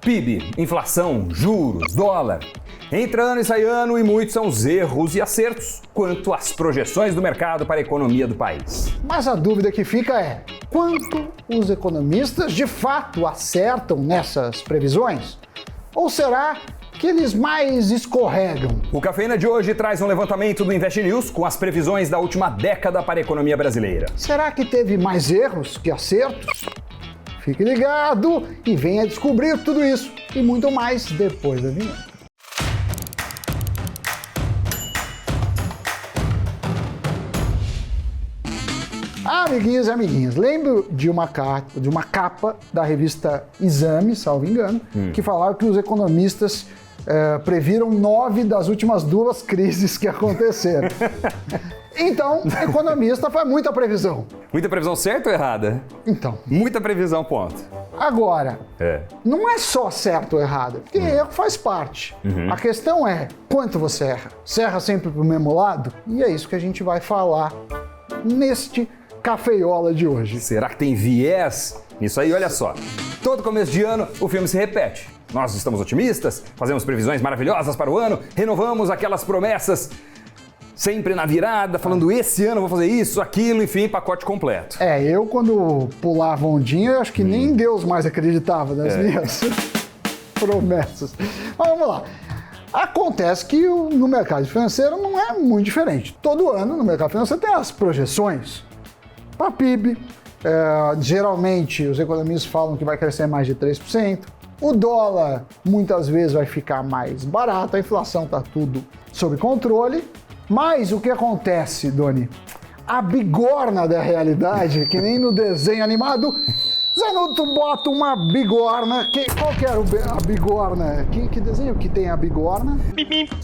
PIB, inflação, juros, dólar. Entra ano e sai ano e muitos são os erros e acertos quanto às projeções do mercado para a economia do país. Mas a dúvida que fica é: quanto os economistas de fato acertam nessas previsões? Ou será que eles mais escorregam? O Cafeína de hoje traz um levantamento do Invest News com as previsões da última década para a economia brasileira. Será que teve mais erros que acertos? Fique ligado e venha descobrir tudo isso e muito mais depois da vinheta. Amiguinhos e amiguinhas, lembro de uma capa da revista Exame, salvo engano, que falava que os economistas previram 9 das últimas 2 crises que aconteceram. Então, economista faz muita previsão. Muita previsão certa ou errada? Então. Muita previsão, ponto. Agora, não é só certo ou errado, porque erro faz parte. A questão é quanto você erra. Você erra sempre pro mesmo lado? E é isso que a gente vai falar neste Cafeiola de hoje. Será que tem viés nisso aí? Olha só, todo começo de ano o filme se repete. Nós estamos otimistas, fazemos previsões maravilhosas para o ano, renovamos aquelas promessas sempre na virada, falando esse ano eu vou fazer isso, aquilo, enfim, pacote completo. Eu quando pulava ondinha, eu acho que nem Deus mais acreditava nas minhas promessas. Mas vamos lá. Acontece que no mercado financeiro não é muito diferente. Todo ano no mercado financeiro tem as projeções para PIB. Geralmente os economistas falam que vai crescer mais de 3%. O dólar muitas vezes vai ficar mais barato, a inflação está tudo sob controle. Mas o que acontece, Doni? A bigorna da realidade, que nem no desenho animado, Zanuto bota uma bigorna. Qual que era a bigorna? Que desenho que tem a bigorna?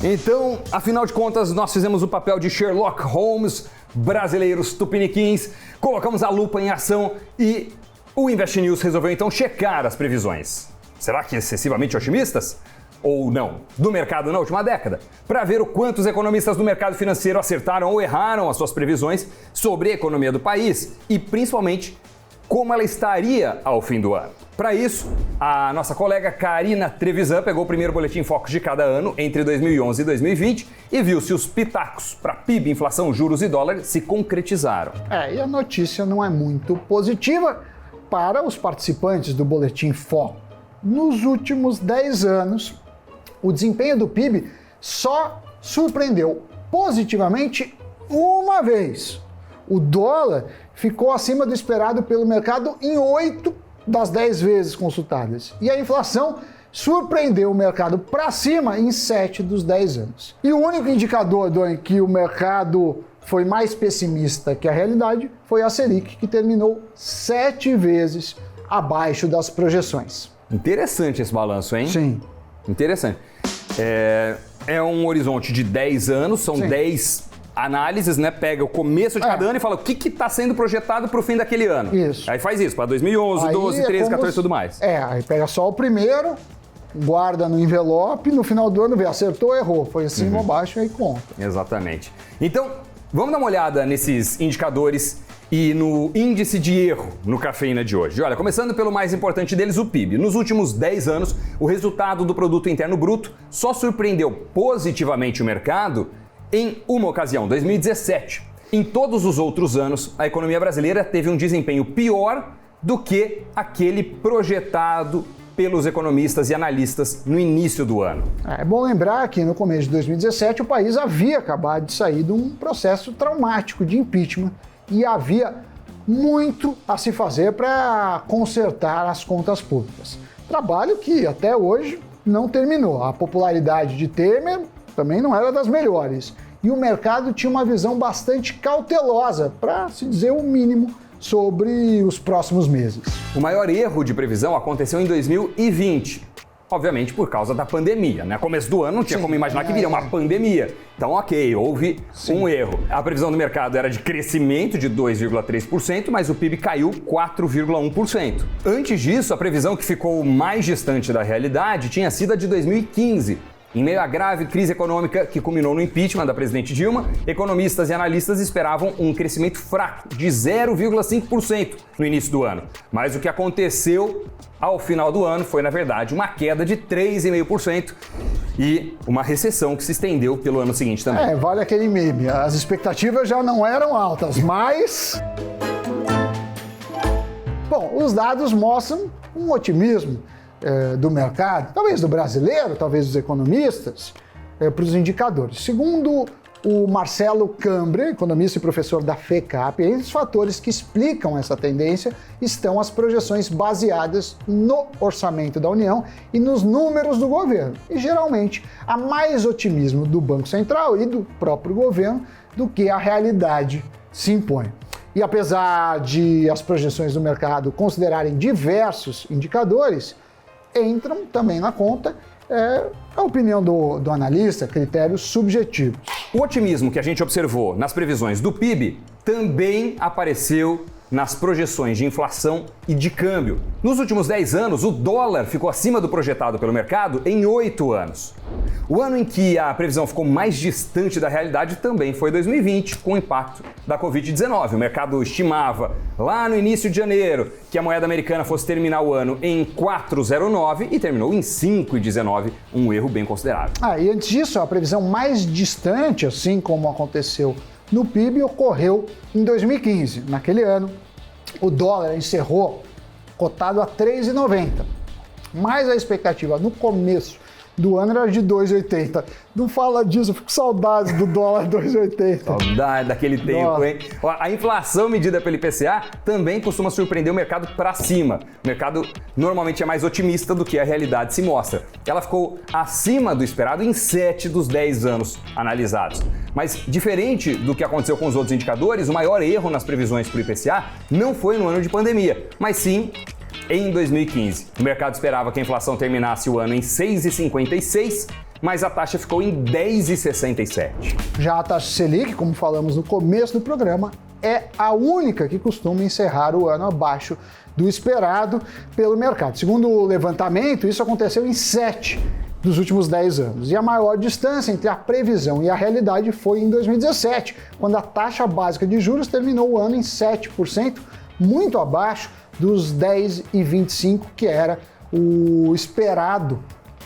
Então, afinal de contas, nós fizemos o papel de Sherlock Holmes, brasileiros tupiniquins, colocamos a lupa em ação e o Invest News resolveu então checar as previsões. Será que excessivamente otimistas? Ou não, do mercado na última década, para ver o quanto os economistas do mercado financeiro acertaram ou erraram as suas previsões sobre a economia do país e, principalmente, como ela estaria ao fim do ano. Para isso, a nossa colega Karina Trevisan pegou o primeiro boletim Focus de cada ano entre 2011 e 2020 e viu se os pitacos para PIB, inflação, juros e dólar se concretizaram. E a notícia não é muito positiva para os participantes do boletim Focus. Nos últimos 10 anos, o desempenho do PIB só surpreendeu positivamente uma vez. O dólar ficou acima do esperado pelo mercado em 8 das 10 vezes consultadas. E a inflação surpreendeu o mercado para cima em 7 dos 10 anos. E o único indicador em que o mercado foi mais pessimista que a realidade foi a Selic, que terminou 7 vezes abaixo das projeções. Interessante esse balanço, hein? Sim. Interessante. É um horizonte de 10 anos, são 10 análises, né? Pega o começo de cada ano e fala o que está sendo projetado para o fim daquele ano. Isso. Aí faz isso, para 2011, 12, 13, 14 e tudo mais. Aí pega só o primeiro, guarda no envelope, no final do ano vê, acertou ou errou, foi acima ou abaixo, aí conta. Exatamente. Então, vamos dar uma olhada nesses indicadores e no índice de erro no Cafeína de hoje. Olha, começando pelo mais importante deles, o PIB. Nos últimos 10 anos, o resultado do Produto Interno Bruto só surpreendeu positivamente o mercado em uma ocasião, 2017. Em todos os outros anos, a economia brasileira teve um desempenho pior do que aquele projetado pelos economistas e analistas no início do ano. É bom lembrar que no começo de 2017 o país havia acabado de sair de um processo traumático de impeachment e havia muito a se fazer para consertar as contas públicas. Trabalho que até hoje não terminou. A popularidade de Temer também não era das melhores. E o mercado tinha uma visão bastante cautelosa, para se dizer o mínimo, sobre os próximos meses. O maior erro de previsão aconteceu em 2020. Obviamente por causa da pandemia, né? Começo do ano não tinha como imaginar que viria uma pandemia. Então, ok, houve um erro. A previsão do mercado era de crescimento de 2,3%, mas o PIB caiu 4,1%. Antes disso, a previsão que ficou mais distante da realidade tinha sido a de 2015, Em meio à grave crise econômica que culminou no impeachment da presidente Dilma, economistas e analistas esperavam um crescimento fraco de 0,5% no início do ano. Mas o que aconteceu ao final do ano foi, na verdade, uma queda de 3,5% e uma recessão que se estendeu pelo ano seguinte também. Vale aquele meme. As expectativas já não eram altas, mas... Bom, os dados mostram um otimismo do mercado, talvez do brasileiro, talvez dos economistas, para os indicadores. Segundo o Marcelo Cambre, economista e professor da FECAP, entre os fatores que explicam essa tendência estão as projeções baseadas no orçamento da União e nos números do governo. E geralmente há mais otimismo do Banco Central e do próprio governo do que a realidade se impõe. E apesar de as projeções do mercado considerarem diversos indicadores, entram também na conta a opinião do analista, critérios subjetivos. O otimismo que a gente observou nas previsões do PIB também apareceu nas projeções de inflação e de câmbio. Nos últimos 10 anos, o dólar ficou acima do projetado pelo mercado em 8 anos. O ano em que a previsão ficou mais distante da realidade também foi 2020, com o impacto da Covid-19. O mercado estimava, lá no início de janeiro, que a moeda americana fosse terminar o ano em 4,09 e terminou em 5,19, um erro bem considerável. E antes disso, a previsão mais distante, assim como aconteceu no PIB, ocorreu em 2015. Naquele ano, o dólar encerrou cotado a 3,90, mas a expectativa no começo do ano era de 2,80. Não fala disso, eu fico com saudades do dólar 2,80. Saudade daquele tempo, hein? A inflação medida pelo IPCA também costuma surpreender o mercado para cima. O mercado normalmente é mais otimista do que a realidade se mostra. Ela ficou acima do esperado em 7 dos 10 anos analisados. Mas, diferente do que aconteceu com os outros indicadores, o maior erro nas previsões para o IPCA não foi no ano de pandemia, mas sim em 2015. O mercado esperava que a inflação terminasse o ano em 6,56%, mas a taxa ficou em 10,67%. Já a taxa Selic, como falamos no começo do programa, é a única que costuma encerrar o ano abaixo do esperado pelo mercado. Segundo o levantamento, isso aconteceu em 7 dos últimos 10 anos. E a maior distância entre a previsão e a realidade foi em 2017, quando a taxa básica de juros terminou o ano em 7%, muito abaixo dos 10,25%, que era o esperado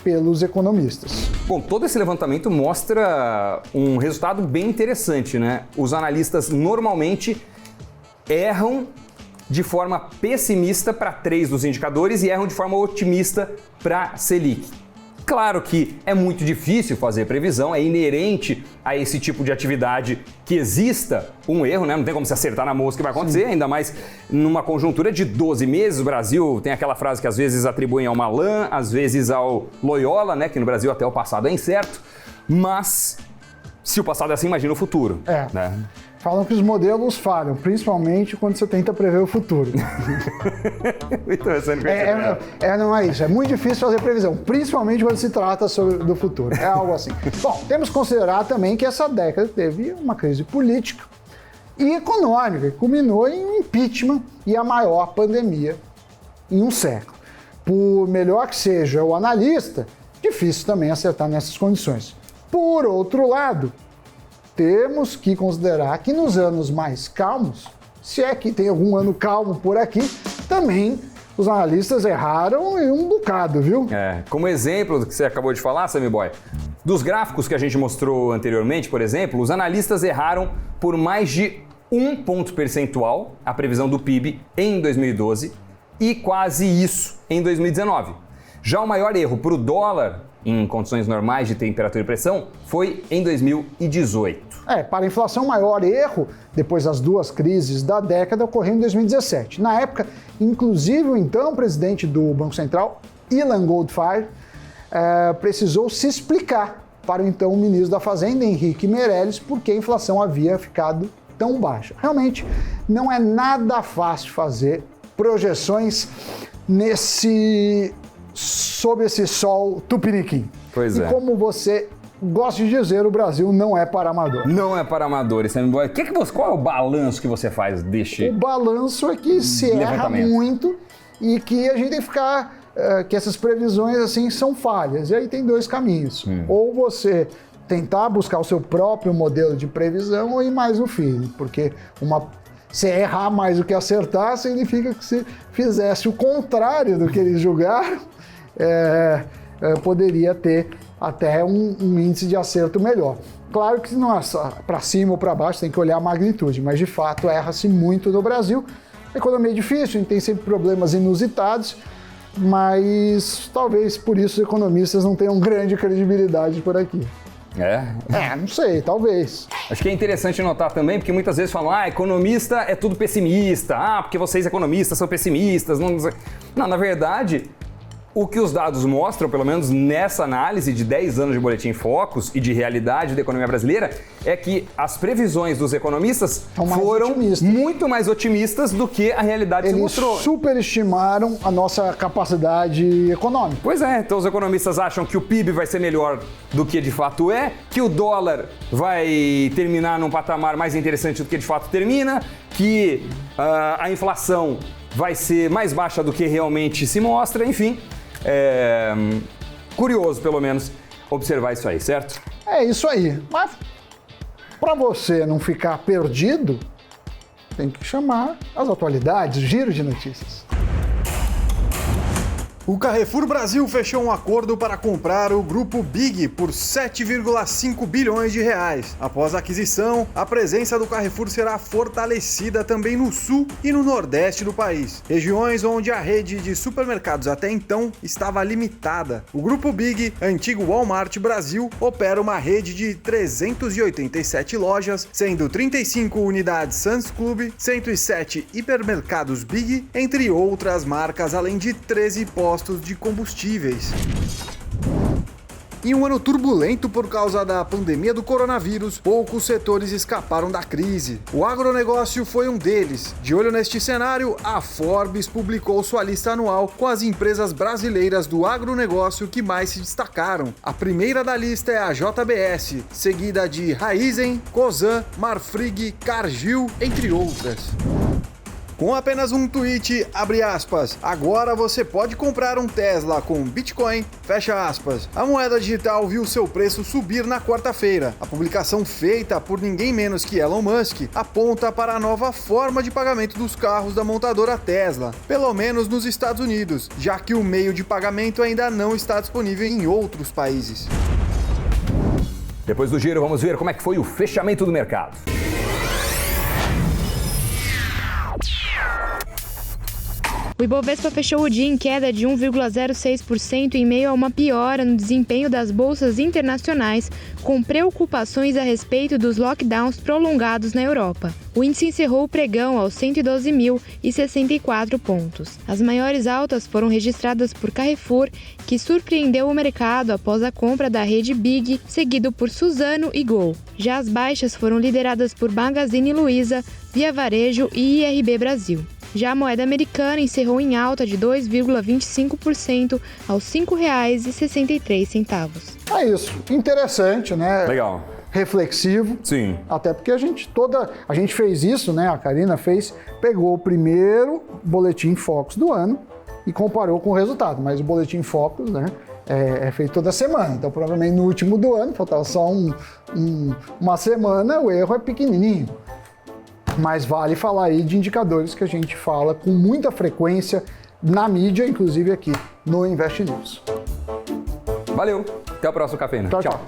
pelos economistas. Bom, todo esse levantamento mostra um resultado bem interessante, né? Os analistas normalmente erram de forma pessimista para 3 dos indicadores e erram de forma otimista para Selic. Claro que é muito difícil fazer previsão, é inerente a esse tipo de atividade que exista um erro, né? Não tem como se acertar na mosca que vai acontecer, ainda mais numa conjuntura de 12 meses. O Brasil tem aquela frase que às vezes atribuem ao Malan, às vezes ao Loyola, né? Que no Brasil até o passado é incerto, mas se o passado é assim, imagina o futuro. Né? Falam que os modelos falham, principalmente quando você tenta prever o futuro. Não é isso. É muito difícil fazer previsão, principalmente quando se trata do futuro. É algo assim. Bom, temos que considerar também que essa década teve uma crise política e econômica, que culminou em um impeachment e a maior pandemia em um século. Por melhor que seja o analista, difícil também acertar nessas condições. Por outro lado, temos que considerar que nos anos mais calmos, se é que tem algum ano calmo por aqui, também os analistas erraram em um bocado, viu? Como exemplo do que você acabou de falar, Sammy Boy, dos gráficos que a gente mostrou anteriormente, por exemplo, os analistas erraram por mais de 1 ponto percentual a previsão do PIB em 2012 e quase isso em 2019. Já o maior erro para o dólar, em condições normais de temperatura e pressão, foi em 2018. Para a inflação, o maior erro, depois das 2 crises da década, ocorreu em 2017. Na época, inclusive, o então presidente do Banco Central, Ilan Goldfarb, precisou se explicar para o então ministro da Fazenda, Henrique Meirelles, por que a inflação havia ficado tão baixa. Realmente, não é nada fácil fazer projeções sob esse sol tupiniquim. Pois é. E como você gosta de dizer, o Brasil não é para amador. Não é para amadores, Sammy Boy. Qual é o balanço que você faz deste O balanço é que se erra muito e que a gente tem que ficar que essas previsões assim são falhas. E aí tem dois caminhos. Ou você tentar buscar o seu próprio modelo de previsão ou ir mais no feeling, porque se errar mais do que acertar significa que se fizesse o contrário do que eles julgaram, poderia ter até um índice de acerto melhor. Claro que não é só para cima ou para baixo, tem que olhar a magnitude, mas de fato erra-se muito no Brasil. A economia é difícil, a gente tem sempre problemas inusitados, mas talvez por isso os economistas não tenham grande credibilidade por aqui. Não sei, talvez. Acho que é interessante notar também, porque muitas vezes falam, economista é tudo pessimista, porque vocês economistas são pessimistas. Não, na verdade, o que os dados mostram, pelo menos nessa análise de 10 anos de Boletim Focus e de realidade da economia brasileira, é que as previsões dos economistas foram muito mais otimistas do que a realidade se mostrou. Eles superestimaram a nossa capacidade econômica. Pois é, então os economistas acham que o PIB vai ser melhor do que de fato é, que o dólar vai terminar num patamar mais interessante do que de fato termina, que a inflação vai ser mais baixa do que realmente se mostra, enfim. Curioso, pelo menos, observar isso aí, certo? É isso aí. Mas, para você não ficar perdido, tem que chamar as atualidades, giro de notícias. O Carrefour Brasil fechou um acordo para comprar o Grupo Big por 7,5 bilhões de reais. Após a aquisição, a presença do Carrefour será fortalecida também no sul e no nordeste do país, regiões onde a rede de supermercados até então estava limitada. O Grupo Big, antigo Walmart Brasil, opera uma rede de 387 lojas, sendo 35 unidades Sam's Club, 107 hipermercados Big, entre outras marcas, além de 13 postos de combustíveis. Em um ano turbulento por causa da pandemia do coronavírus, poucos setores escaparam da crise. O agronegócio foi um deles. De olho neste cenário, a Forbes publicou sua lista anual com as empresas brasileiras do agronegócio que mais se destacaram. A primeira da lista é a JBS, seguida de Raizen, Cosan, Marfrig, Cargill, entre outras. Com apenas um tweet, abre aspas, agora você pode comprar um Tesla com Bitcoin, fecha aspas. A moeda digital viu seu preço subir na quarta-feira. A publicação feita por ninguém menos que Elon Musk aponta para a nova forma de pagamento dos carros da montadora Tesla, pelo menos nos Estados Unidos, já que o meio de pagamento ainda não está disponível em outros países. Depois do giro, vamos ver como é que foi o fechamento do mercado. O Ibovespa fechou o dia em queda de 1,06% em meio a uma piora no desempenho das bolsas internacionais, com preocupações a respeito dos lockdowns prolongados na Europa. O índice encerrou o pregão aos 112.064 pontos. As maiores altas foram registradas por Carrefour, que surpreendeu o mercado após a compra da rede Big, seguido por Suzano e Gol. Já as baixas foram lideradas por Magazine Luiza, Via Varejo e IRB Brasil. Já a moeda americana encerrou em alta de 2,25% aos R$ 5,63. É isso. Interessante, né? Legal. Reflexivo. Sim. Até porque a gente fez isso, né? A Karina pegou o primeiro Boletim Focus do ano e comparou com o resultado. Mas o Boletim Focus, né? É feito toda semana. Então, provavelmente no último do ano, faltava só uma semana, o erro é pequenininho. Mas vale falar aí de indicadores que a gente fala com muita frequência na mídia, inclusive aqui no Invest News. Valeu, até o próximo Cafeína. Tchau.